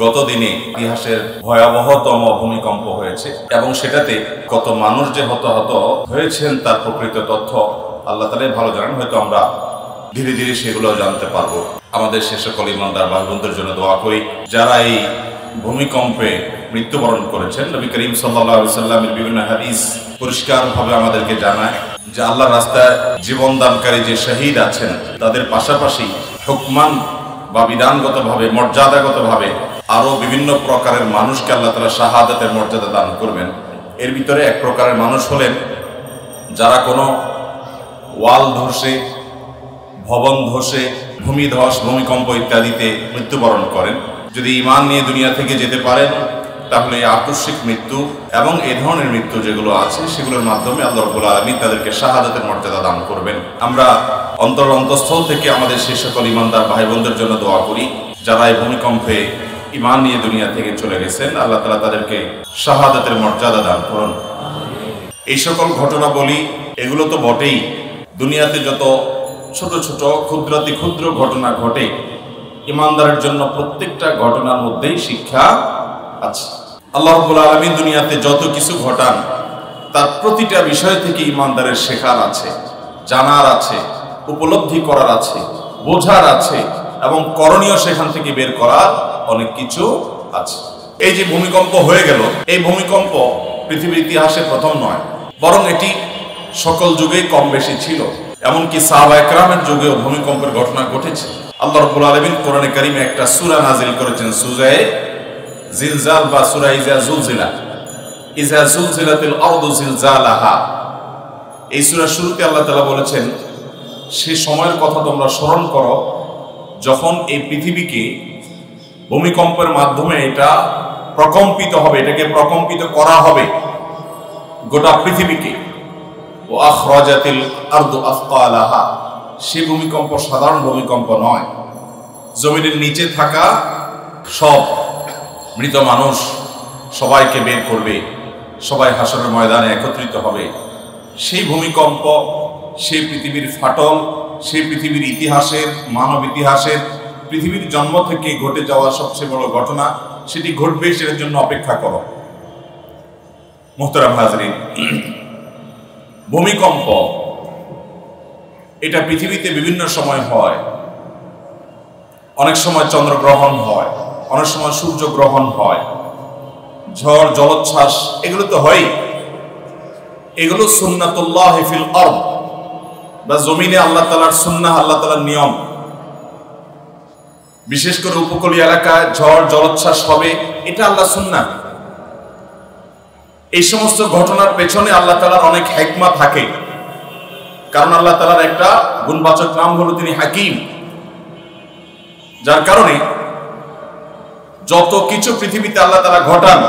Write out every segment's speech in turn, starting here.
গত দিনে ইতিহাসের ভয়াবহতম ভূমিকম্প হয়েছে এবং সেটাতে কত মানুষ যে হতাহত হয়েছেন তার প্রকৃত তথ্য আল্লাহ তাআলাই ভালো জানেন। হয়তো আমরা ধীরে ধীরে সেগুলো জানতে পারবো। আমাদের সে সকল ইমানদার ভাই বোনদের জন্য দোয়া করি যারা এই ভূমিকম্পে মৃত্যুবরণ করেছেন। নবী করিম সাল্লাল্লাহু আলাইহি সাল্লামের বিভিন্ন হাদিস পরিষ্কারভাবে আমাদেরকে জানায় যে আল্লাহর রাস্তায় জীবন দানকারী যে শহীদ আছেন তাদের পাশাপাশি হুকমান বা বিধানগতভাবে মর্যাদাগতভাবে আরো বিভিন্ন প্রকারের মানুষকে আল্লাহ তাআলা শাহাদাতের মর্যাদা দান করবেন। এর ভিতরে এক প্রকারের মানুষ হলেন যারা কোনো ওয়াল ধসে, ভবন ধসে, ভূমিধস, ভূমিকম্প ইত্যাদিতে মৃত্যুবরণ করেন। যদি ঈমান নিয়ে দুনিয়া থেকে যেতে পারেন তাহলে এই আকস্মিক মৃত্যু এবং এই ধরনের মৃত্যু যেগুলো আছে সেগুলোর মাধ্যমে আল্লাহ রাব্বুল আলামিন তাদেরকে শাহাদাতের মর্যাদা দান করবেন। আমরা অন্তরস্থল থেকে আমাদের সেই সকল ইমানদার ভাই বোনদের জন্য দোয়া করি যারা এই ভূমিকম্পে ঈমান নিয়ে দুনিয়া থেকে চলে গেছেন, আল্লাহ তাআলা তাদেরকে শাহাদাতের মর্যাদা দান করুন। এই সকল ঘটনা বলি, এগুলো তো বটেই, দুনিয়াতে যত ছোট ছোট ক্ষুদ্রাতি ক্ষুদ্র ঘটনা ঘটে ইমানদারের জন্য প্রত্যেকটা ঘটনার মধ্যেই শিক্ষা আছে। আল্লাহ রাব্বুল আলামিন দুনিয়াতে যত কিছু ঘটান তার প্রতিটা বিষয় থেকে ইমানদারের শেখার আছে, জানার আছে, উপলব্ধি করার আছে, বোঝার আছে এবং করণীয় সেখান থেকে বের করার অনেক কিছু আছে। এই যে ভূমিকম্প হয়ে গেল, এই ভূমিকম্প পৃথিবীর ইতিহাসে প্রথম নয়, বরং এটি সকল যুগেই কম বেশি ছিল। এমনকি সাহাবায়ে কেরামের যুগেও ভূমিকম্পের ঘটনা ঘটেছে। আল্লাহ রাব্বুল আলামিন কোরআনে কারীমে একটা সূরা নাযিল করেছেন, সূরা জিলজাল বা সূরা ইজা জুলজিলা, ইজা জুলজিলাতিল আরদু জিলজালাহা। এই সূরার শুরুতে আল্লাহ তাআলা বলেছেন সেই সময়ের কথা তোমরা স্মরণ করো যখন এই পৃথিবীকে ভূমিকম্পের মাধ্যমে এটা প্রকম্পিত হবে, এটাকে প্রকম্পিত করা হবে গোটা পৃথিবীকে। ও আখরাজাতিল আরদু আফকালাহা, সেই ভূমিকম্প সাধারণ ভূমিকম্প নয়। জমিনের নিচে থাকা সব মৃত মানুষ সবাইকে বের করবে, সবাই হাসরের ময়দানে একত্রিত হবে। সেই ভূমিকম্প, সেই পৃথিবীর ফাটল, সেই পৃথিবীর ইতিহাসের, মানব ইতিহাসের, পৃথিবীর জন্ম থেকে ঘটে যাওয়া সবচেয়ে বড় ঘটনা, সেটি ঘটবে, সেটার জন্য অপেক্ষা করো। মুহতারাম হাজরিন, ভূমিকম্প এটা পৃথিবীতে বিভিন্ন সময় হয়। অনেক সময় চন্দ্রগ্রহণ হয়, অনেক সময় সূর্যগ্রহণ হয়, ঝড় জলোচ্ছ্বাস এগুলো তো হয়। এগুলো সুন্নাতুল্লাহ ফিল আরদ বা জমিনে আল্লাহ তাআলার সুন্নাহ, আল্লাহ তাআলার নিয়ম। বিশেষ করে উপকূলীয় এলাকায় ঝড় জলোচ্ছ্বাস হবে, এটা আল্লাহ সুন্নাহ। এই সমস্ত ঘটনার পেছনে আল্লাহ তাআলার অনেক হিকমা থাকে, কারণ আল্লাহ তাআলার একটা গুণবাচক নাম হলো তিনি হাকিম। যার কারণে যত কিছু পৃথিবীতে আল্লাহ তাআলা ঘটান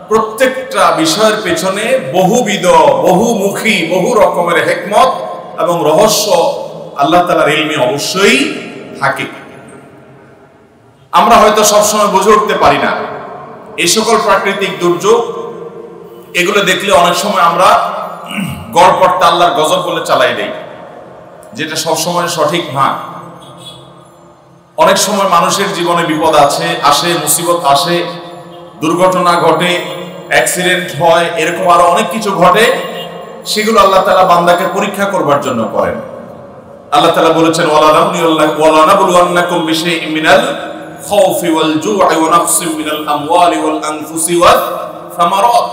প্রত্যেকটা বিষয়ের পেছনে বহুবিধ, বহুমুখী, বহু রকমের হিকমত এবং রহস্য আল্লাহ তাআলার ইলমে অবশ্যই থাকে। আমরা হয়তো সবসময় বুঝে উঠতে পারি না এই সকল প্রাকৃতিক দুর্যোগ। এগুলো দেখলে অনেক সময় আমরা গড়পড়তা আল্লাহর গজব বলে চালাই দেই, যেটা সবসময় সঠিক না। অনেক সময় মানুষের জীবনে বিপদ আসে, মুসিবত আসে, দুর্ঘটনা ঘটে, অ্যাক্সিডেন্ট হয়, এরকম আরো অনেক কিছু ঘটে। সেগুলো আল্লাহ তাআলা বান্দাকে পরীক্ষা করবার জন্য করেন। আল্লাহ তাআলা বলেছেন ওয়ালা নাবলুওয়ান্নাকুম বিশাইইন মিনাল খাউফি ওয়াল জু'i ওয়া নাকসিম মিনাল আমওয়ালি ওয়াল আনফুসি ওয়াস সামারাত।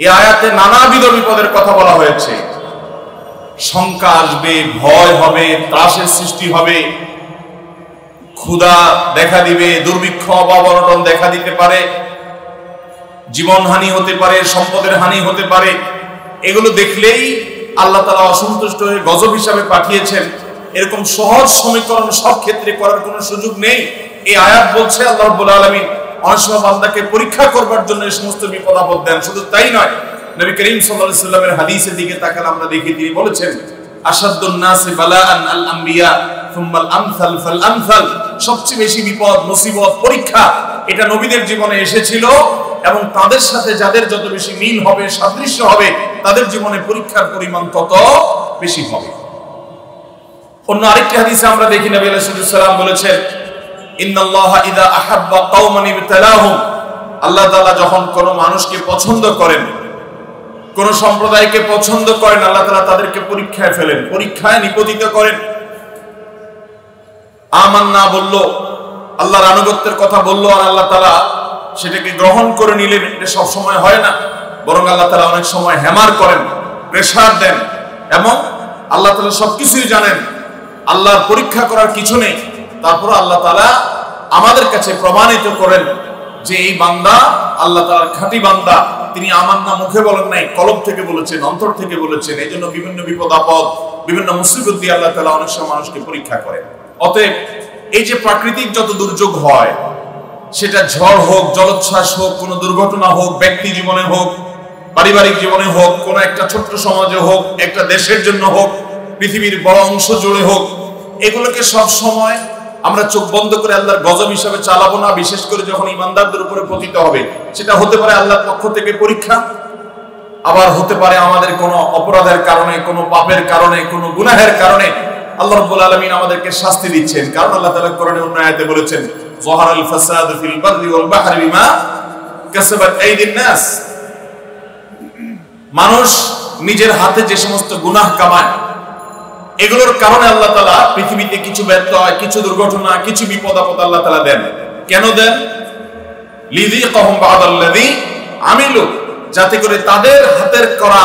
এই আয়াতে নানাবিধ বিপদের কথা বলা হয়েছে। শঙ্কা আসবে, ভয় হবে, ত্রাসের সৃষ্টি হবে, ক্ষুধা দেখা দিবে, দুর্ভিক্ষ বা অনটন দেখা দিতে পারে, জীবনহানি হতে পারে, সম্পদের হানি হতে পারে। এগুলো দেখলেই আল্লাহ তাআলা অসন্তুষ্ট হয়ে গজব হিসাবে পাঠিয়েছেন। এরকম সহজ সমীকরণ সব ক্ষেত্রে করার কোনো সুযোগ নেই। এই আয়াত বলছে আল্লাহ রাব্বুল আলামিন অনেক সময় বান্দাকে পরীক্ষা করবার জন্য এই সমস্ত বিপদ আপদ দেন। শুধু তাই নয়, নবী করিম সাল্লাল্লাহু আলাইহি সাল্লামের হাদিসের দিকে তাকালে আমরা দেখি তিনি বলেছেন আশাদ্দুন নাসি বালাআন আল আম্বিয়া সুম্মা আল আমসাল ফাল আমসাল। সবচেয়ে বেশি বিপদ, মুসিবত, পরীক্ষা এটা নবীদের জীবনে এসেছিল এবং তাদের সাথে যাদের যত বেশি মিল হবে, সাদৃশ্য হবে, তাদের জীবনে পরীক্ষার পরিমাণ তত বেশি হবে। অন্য আরেকটি হাদিসে আমরা দেখি নবী আলাইহিস সালাম বলেছেন ইন্নাল্লাহা ইযা আহাব্বা কওমান ইবতালাহুম, আল্লাহ তাআলা যখন কোন মানুষকে পছন্দ করেন, কোন সম্প্রদায়কে পছন্দ করেন, আল্লাহ তাআলা তাদেরকে পরীক্ষায় ফেলেন, পরীক্ষায় নিপতিত করেন। আমান্না বলল, আল্লাহর আনুগত্যের কথা বলল, আর আল্লাহ তাআলা সেটাকে গ্রহণ করে নিলেন। এটা সব সময় হয় না, বরং আল্লাহ তাআলা অনেক সময় হ্যামার করেন, প্রেসার দেন, এবং আল্লাহ তাআলা সবকিছুই জানেন। আল্লাহর পরীক্ষা করার কিছু নেই, তারপর আল্লাহ তাআলা আমাদের কাছে প্রমাণিত করেন যে এই বান্দা আল্লাহ তাআলার খাঁটি বান্দা। তিনি আমান্না মুখে বলেন নাই, কলব থেকে বলেছেন, অন্তর থেকে বলেছেন। এই জন্য বিভিন্ন বিপদ আপদ, বিভিন্ন মুসিবত দিয়ে আল্লাহ তাআলা অনেক সময় মানুষকে পরীক্ষা করেন। অতএব এই যে প্রাকৃতিক যত দুর্যোগ হয়, সেটা ঝড় হোক, জলোচ্ছ্বাস হোক, কোন দুর্ঘটনা হোক, ব্যক্তি জীবনে হোক, পারিবারিক জীবনে হোক, কোন একটা ছোট্ট সমাজে হোক, একটা দেশের জন্য হোক, পৃথিবীর বড় অংশ জুড়ে হোক, এগুলোকে সব সময় আমরা চোখ বন্ধ করে আল্লাহর গজব হিসাবে চালাবো না। বিশেষ করে যখন ঈমানদারদের উপরে পতিত হবে, সেটা হতে পারে আল্লাহর পক্ষ থেকে পরীক্ষা, আবার হতে পারে আমাদের কোনো অপরাধের কারণে, কোনো পাপের কারণে, কোনো গুনাহের কারণে আল্লাহ রাব্বুল আলামিন আমাদেরকে শাস্তি দিচ্ছেন। কারণ আল্লাহ তাআলা কোরআনে অন্য আয়াতে বলেছেন, যাহারাল ফাসাদু ফিল বাররি ওয়াল বাহরি বিমা কাসাবাত আইদিন নাস। মানুষ নিজের হাতে যে সমস্ত গুনাহ কামায়, এগুলোর কারণে আল্লাহ তাআলা পৃথিবীতে কিছু ব্যর্থ হয়, কিছু দুর্ঘটনা, কিছু বিপদ আপদ আল্লাহ তাআলা দেন। কেন দেন? লিযিকাহুম বা'দাল্লাযী আমিলু, যাতে করে তাদের হাতের করা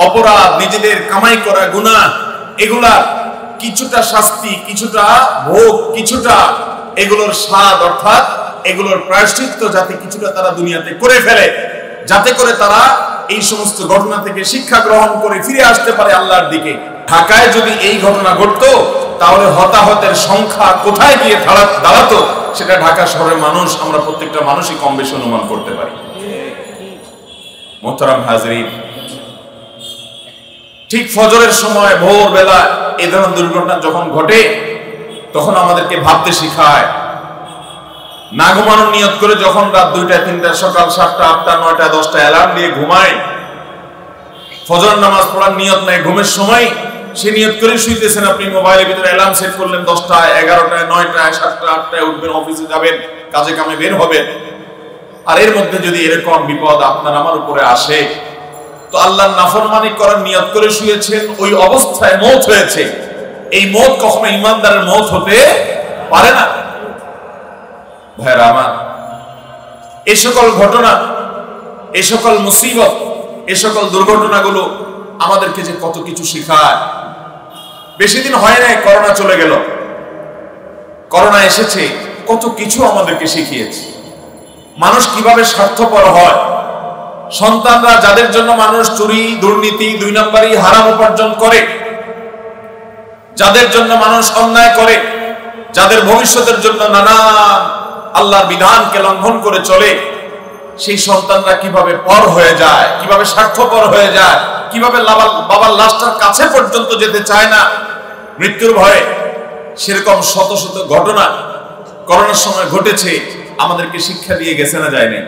অপরাধ, নিজেদের কামাই করা গুনাহ, এগুলা কিছুটা শাস্তি, কিছুটা ভোগ, কিছুটা এগুলোর স্বাদ, অর্থাৎ এগুলোর প্রায়শ্চিত্ত যাতে কিছুটা তারা দুনিয়াতে করে ফেলে, যাতে করে তারা এই সমস্ত ঘটনা থেকে শিক্ষা গ্রহণ করে ফিরে আসতে পারে আল্লাহর দিকে। ঢাকায় যদি এই ঘটনা ঘটতো, তাহলে হতাহতের সংখ্যা কোথায় গিয়ে দাঁড়াতো, সেটা ঢাকা শহরের মানুষ, আমরা প্রত্যেকটা মানুষই কম বেশি অনুমান করতে পারি। মোহতারাম হাজরিন, ঠিক ফজরের সময় ভোরবেলা এই ধরনের দুর্ঘটনা যখন ঘটে, তখন আমাদেরকে ভাবতে শিখায়। না ঘুমানোর নিয়ত করে যখন রাত 2টা 3টা, সকাল 7টা 8টা 9টা 10টা অ্যালার্ম দিয়ে ঘুমায়, ফজর নামাজ পড়ার নিয়ত নাই, ঘুমের সময় সে নিয়ত করে শুইতেছেন। আপনি মোবাইলের ভিতরে অ্যালার্ম সেট করলেন 10টায়, 11টায়, 9টায়, 7টা 8টায় উঠবেন, অফিসে যাবেন, কাজে কামে বের হবেন। আর এর মধ্যে যদি এরকম বিপদ আপনার আমার উপরে আসে, তো আল্লাহর নাফরমানি করার নিয়ত করে শুয়েছেন, ওই অবস্থায় মওত হয়েছে। এই মওত কখনো ঈমানদারের মওত হতে পারে না। ভাইরা আমার, এই সকল ঘটনা, এই সকল মুসিবত, এই সকল দুর্ঘটনাগুলো আমাদেরকে যে কত কিছু শেখায়। বেশি দিন হয় নাই করোনা চলে গেল, করোনা এসেছে, কত কিছু আমাদেরকে শিখিয়েছে। মানুষ কিভাবে স্বার্থপর হয়, সন্তানরা যাদের জন্য মানুষ চুরি, দুর্নীতি, 2 নম্বরই হারাম উপার্জন করে, যাদের জন্য মানুষ অন্যায় করে, যাদের ভবিষ্যতের জন্য নানান আল্লাহর বিধানকে লঙ্ঘন করে চলে, সেই সন্তানরা কিভাবে পর হয়ে যায়, কিভাবে স্বার্থপর হয়ে যায়, কিভাবে বাবার লাশটার কাছে পর্যন্ত যেতে চায় না মৃত্যুর ভয়ে। সেরকম শত শত ঘটনা করোনার সময় ঘটেছে, আমাদেরকে শিক্ষা দিয়ে গেছে না, যায় না?